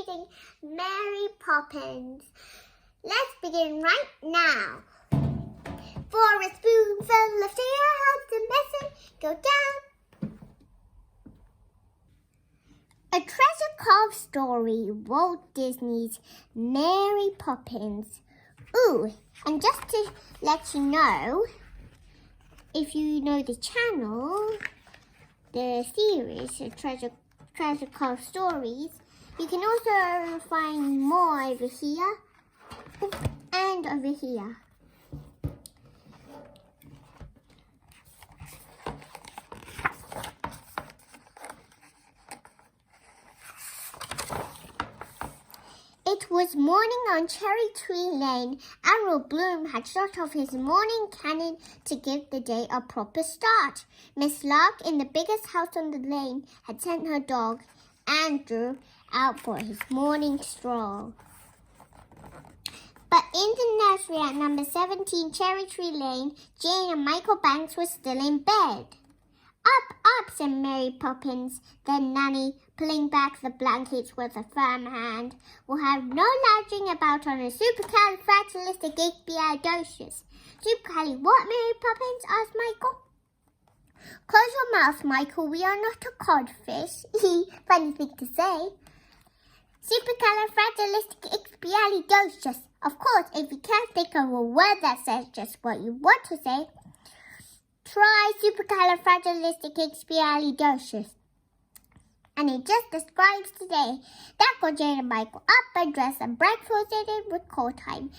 amazing Mary Poppins. Let's begin right now. For a spoonful of sugar helps the medicine go down. A Treasure Cove Story, Walt Disney's Mary Poppins. Ooh, and just to let you know, if you know the channel, the series, Treasure Cove Stories, you can also find more over here and over here. It was morning on Cherry Tree Lane. Arrow Bloom had shot off his morning cannon to give the day a proper start. Miss Lark, in the biggest house on the lane, had sent her dog, Andrew, out for his morning stroll. But in the nursery at number 17 Cherry Tree Lane, Jane and Michael Banks were still in bed. Up, up, said Mary Poppins. Then Nanny, pulling back the blankets with a firm hand. We'll have no lounging about on a supercalifragilisticexpialidocious. Supercali what, Mary Poppins? Asked Michael. Close your mouth, Michael. We are not a codfish. Funny thing to say. Supercalifragilisticexpialidocious. Of course, if you can't think of a word that says just what you want to say, try supercalifragilisticexpialidocious. And it just describes today. That got Jane and Michael up and dressed and breakfasted in recall time.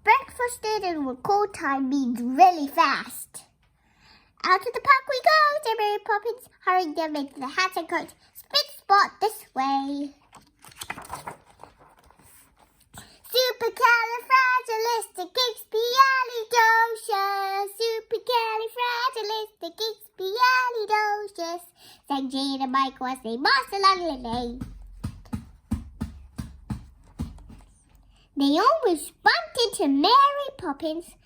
Breakfasted in recall time means really fast. Out to the park we go, said Mary Poppins, hurrying them into the hats and coats. Spit spot this way. Supercalifragilisticexpialidocious, supercalifragilisticexpialidocious, sang Jane and Michael as they marched along the lane. They almost bumped into Mary Poppins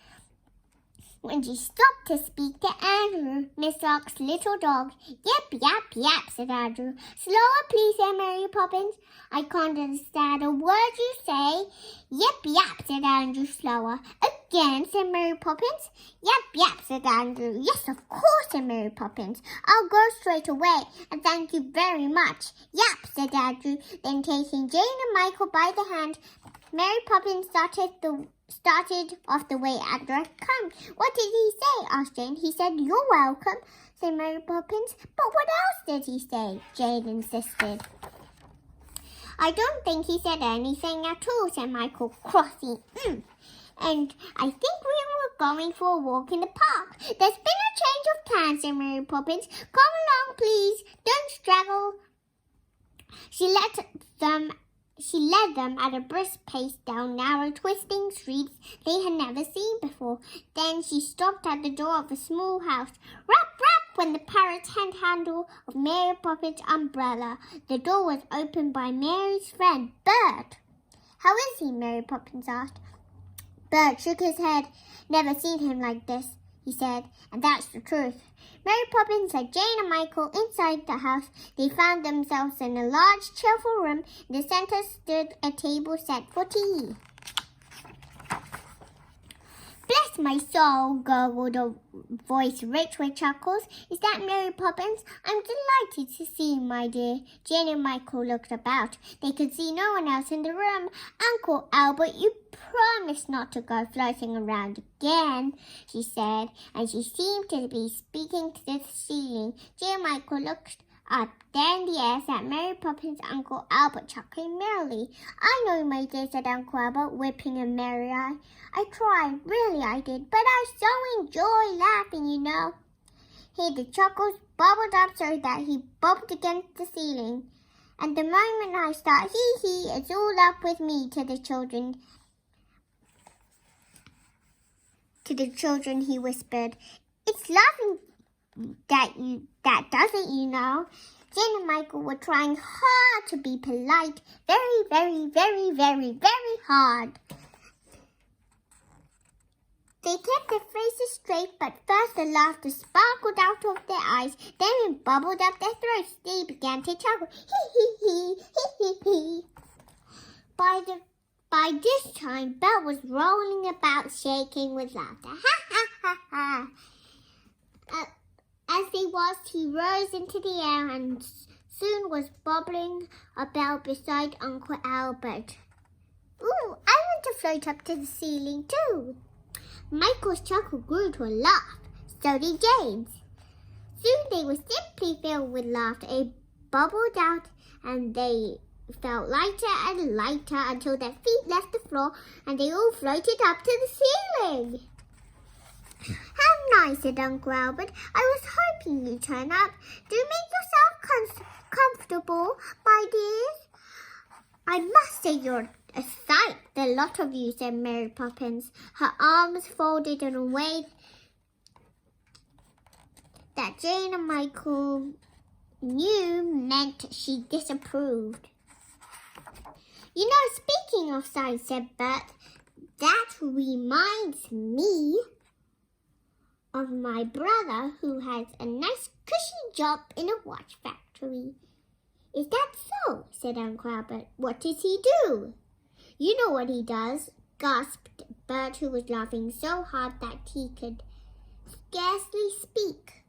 when she stopped to speak to Andrew, Miss Lark's little dog. Yep, yap, yap, said Andrew. Slower, please, said Mary Poppins. I can't understand a word you say. Yep, yap, said Andrew, slower. Again, said Mary Poppins. Yep, yap, said Andrew. Yes, of course, said Mary Poppins. I'll go straight away, and thank you very much. Yap, said Andrew. Then taking Jane and Michael by the hand, Mary Poppins started off the way Andrew had come. What did he say? Asked Jane. He said, you're welcome, said Mary Poppins. But what else did he say? Jane insisted. I don't think he said anything at all, said Michael, crossly. And I think we were going for a walk in the park. There's been a change of plans, said Mary Poppins. Come along, please. Don't straggle. She led them at a brisk pace down narrow, twisting streets they had never seen before. Then she stopped at the door of a small house. Rap, rap, went the parrot's handle of Mary Poppins' umbrella. The door was opened by Mary's friend, Bert. How is he? Mary Poppins asked. Bert shook his head. Never seen him like this, he said, and that's the truth. Mary Poppins led Jane and Michael inside the house. They found themselves in a large, cheerful room. In the center stood a table set for tea. Bless my soul, gurgled a voice rich with chuckles. Is that Mary Poppins? I'm delighted to see you, my dear. Jane and Michael looked about. They could see no one else in the room. Uncle Albert, you promised not to go floating around again, she said, and she seemed to be speaking to the ceiling. Jane and Michael looked up there in the air, sat Mary Poppins' Uncle Albert chuckling merrily. I know, my dear, said Uncle Albert, whipping a merry eye. I tried, really I did, but I so enjoy laughing, you know. Here the chuckles bubbled up so that he bumped against the ceiling. And the moment I start hee-hee, it's all up with me, to the children, he whispered. It's laughing that does it, you know. Jane and Michael were trying hard to be polite. Very, very, very, very, very hard. They kept their faces straight, but first the laughter sparkled out of their eyes, then it bubbled up their throats. They began to chuckle. Hee hee hee, hee hee hee. By this time, Bert was rolling about, shaking with laughter. Ha ha ha ha! As he was, he rose into the air and soon was bobbling about beside Uncle Albert. Ooh, I want to float up to the ceiling too. Michael's chuckle grew to a laugh. So did Jane's. Soon they were simply filled with laughter. It bubbled out and they felt lighter and lighter until their feet left the floor and they all floated up to the ceiling. How nice, said Uncle Albert. I was hoping you'd turn up. Do make yourself comfortable, my dears. I must say you're a sight, the lot of you, said Mary Poppins, her arms folded in a way that Jane and Michael knew meant she disapproved. You know, speaking of size, said Bert, that reminds me of my brother who has a nice cushy job in a watch factory. Is that so? Said Uncle Albert. What does he do? You know what he does, gasped Bert, who was laughing so hard that he could scarcely speak.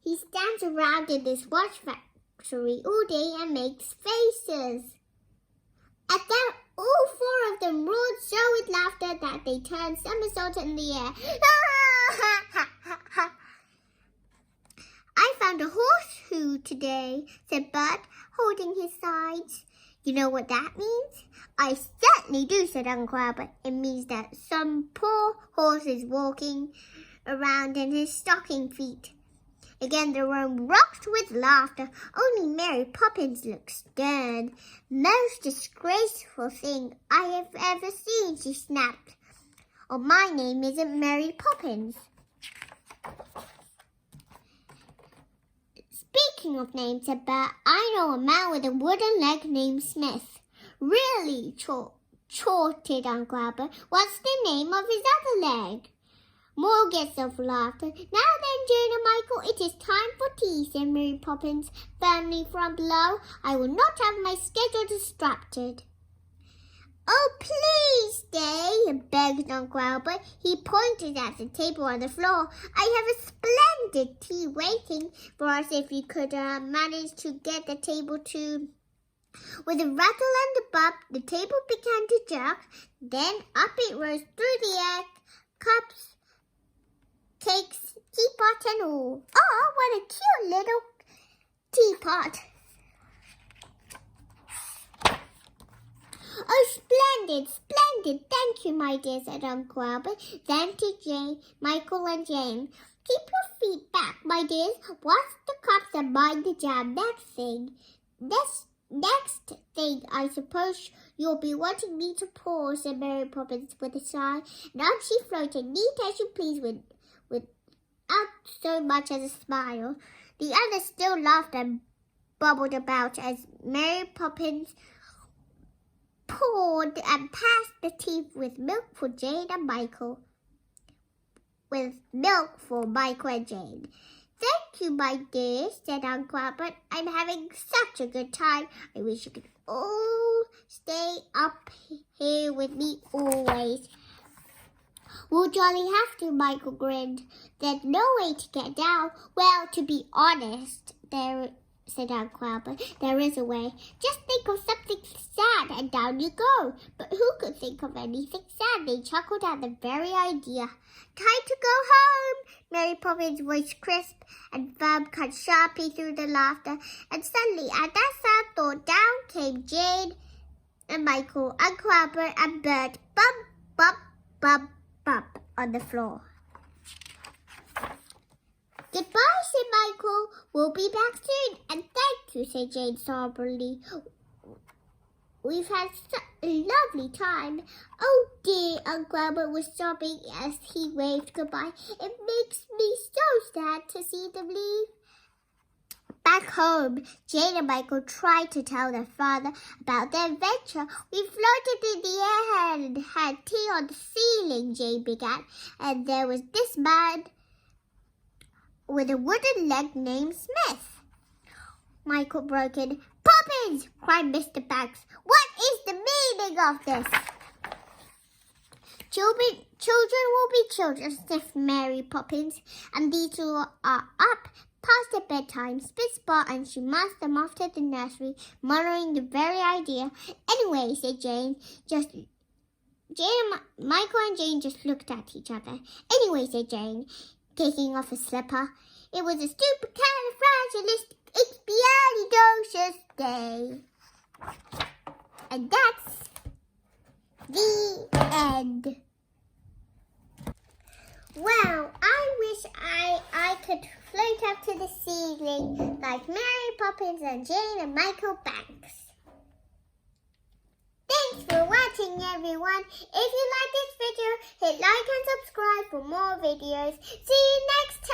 He stands around in this watch factory all day and makes faces. At that, all four of them roared so with laughter that they turned somersaults in the air. I found a horseshoe today, said Bert, holding his sides. You know what that means? I certainly do, said Uncle Albert. It means that some poor horse is walking around in his stocking feet. Again the room rocked with laughter. Only Mary Poppins looked stern. Most disgraceful thing I have ever seen, she snapped. Oh, my name isn't Mary Poppins. Speaking of names, said Bert, I know a man with a wooden leg named Smith. Really, chortled Uncle Albert. What's the name of his other leg? More gets of laughter. Now then, Jane and Michael, it is time for tea, said Mary Poppins firmly from below. I will not have my schedule disrupted. Oh, please stay, begged Uncle Albert. He pointed at the table on the floor. I have a splendid tea waiting for us if you could manage to get the table to... With a rattle and a bump, the table began to jerk. Then up it rose through the air, cups, cakes, teapot and all. Oh, what a cute little teapot. Oh, splendid, splendid. Thank you, my dear, said Uncle Albert. Then to Jane, Michael and Jane. Keep your feet back, my dears. Wash the cups and mind the jam. Next thing, I suppose you'll be wanting me to pour, said Mary Poppins with a sigh. And on she floated, neat as you please, without so much as a smile. The others still laughed and bubbled about as Mary Poppins poured and passed the tea with milk for Jane and Michael. With milk for Michael and Jane. Thank you, my dear, said Uncle Albert. I'm having such a good time. I wish you could all stay up here with me always. We'll jolly have to, Michael grinned. There's no way to get down. Well, to be honest, said Uncle Albert, there is a way. Just think of something sad and down you go. But who could think of anything sad? They chuckled at the very idea. Time to go home. Mary Poppins' voice crisp and firm cut sharply through the laughter. And suddenly at that sad thought, down came Jane and Michael, Uncle Albert and Bert. Bump, bump, bump, bump on the floor. Goodbye, said Michael. We'll be back soon. And thank you, said Jane soberly. We've had such a lovely time. Oh dear, Uncle Albert was sobbing as he waved goodbye. It makes me so sad to see them leave. Back home, Jane and Michael tried to tell their father about their adventure. We floated in the air and had tea on the ceiling, Jane began. And there was this man with a wooden leg named Smith. Michael broke in. Poppins! Cried Mr. Banks. What is the meaning of this? Children will be children, sniffed Mary Poppins, and these two are up past their bedtime. Spit Spot and she marched them off to the nursery, muttering the very idea. Anyway, said Jane. Michael and Jane just looked at each other. Anyway, said Jane, taking off a slipper. It was a supercalifragilisticexpialidocious day. And that's the end. Well, I wish I could float up to the ceiling like Mary Poppins and Jane and Michael Banks. Thanks for watching, everyone. If you like this video, hit like and subscribe for more videos. See you next time.